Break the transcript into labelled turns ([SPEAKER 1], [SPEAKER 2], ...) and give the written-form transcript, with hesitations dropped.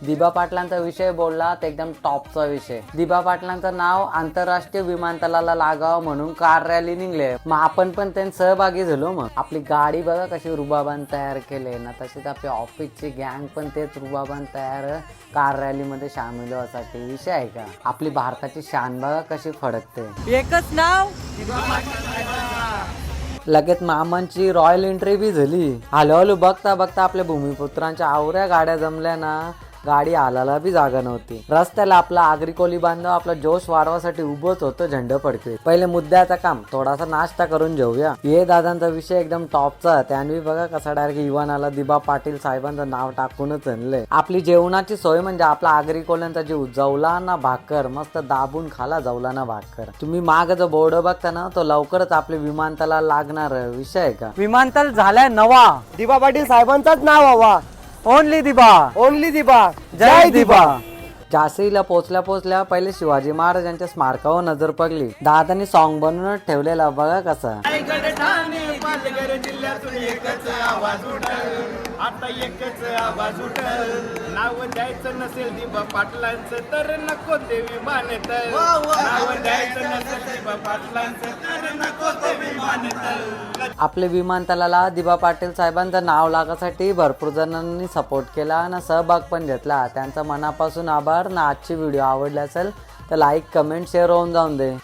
[SPEAKER 1] दिबा पाटलांचा विषय बोलला तर एकदम टॉपचा विषय. दिबा पाटलांचं नाव आंतरराष्ट्रीय विमानतळाला लागावं म्हणून कार रॅली निघले. मग आपण पण त्यांनी सहभागी झालो. मग आपली गाडी बघा कशी रुबाबान तयार केले ना, तशीच आपली ऑफिसची गँग पण तेच रुबाबान तयार कार रॅली मध्ये सामील होण्यासाठी. विषय आहे का, आपली भारताची शान बघा कशी फडकते.
[SPEAKER 2] एकच नाव
[SPEAKER 1] लगेच मामांची रॉयल एंट्री बी झाली. हळूहळू बघता बघता आपल्या भूमिपुत्रांच्या आवऱ्या गाड्या जमल्या ना, गाडी हालायला बी जागा नव्हती. रस्त्याला आपला आगरी कोली बांधव आपला जोश वाढवासाठी उभंच होतं झेंडा फडकवीत. पहिले मुद्द्याचा काम, थोडासा नाश्ता करून घेऊया. हे दादांचा विषय एकदम टॉपचा. त्यांनी बघा कसा डायरेक्ट इवानाला दिबा पाटील साहेबांचं नाव टाकूनच आणलंय. आपली जेवणाची सोय म्हणजे आपला आगरी कोल्यांचा जीव, जवलाना भाकर मस्त दाबून खाला. जवलाना भाकर तुम्ही माग जो बोर्ड बघता ना, तो लवकरच आपले विमानतळाला लागणार विषय आहे का.
[SPEAKER 2] विमानतळ झालाय नवा.
[SPEAKER 3] दिबा पाटील साहेबांचाच नाव हवा.
[SPEAKER 2] ओनली दिबा.
[SPEAKER 3] ओनली दिबा.
[SPEAKER 2] जय दिबा.
[SPEAKER 1] झाशीला पोचल्या पहिले शिवाजी महाराजांच्या स्मारकावर नजर पडली. दादांनी सॉन्ग बनवूनच ठेवलेला बघा कसा.
[SPEAKER 4] आता एकच आवाज उठल, नाव द्यायचं नसेल दिबा पाटलांचं तर नको ते विमानतळ. नाव द्यायचं नसेल दिबा पाटलांचं तर नको ते विमानतळ.
[SPEAKER 1] आपल्या विमानतळाला दिबा पाटील साहेबांचं नाव लागासाठी भरपूर जणांनी सपोर्ट केला ना, सहभाग पण घेतला. त्यांचा मनापासून आभार ना. आजची व्हिडिओ आवडली असेल तर लाईक कमेंट शेअर होऊन जाऊन दे.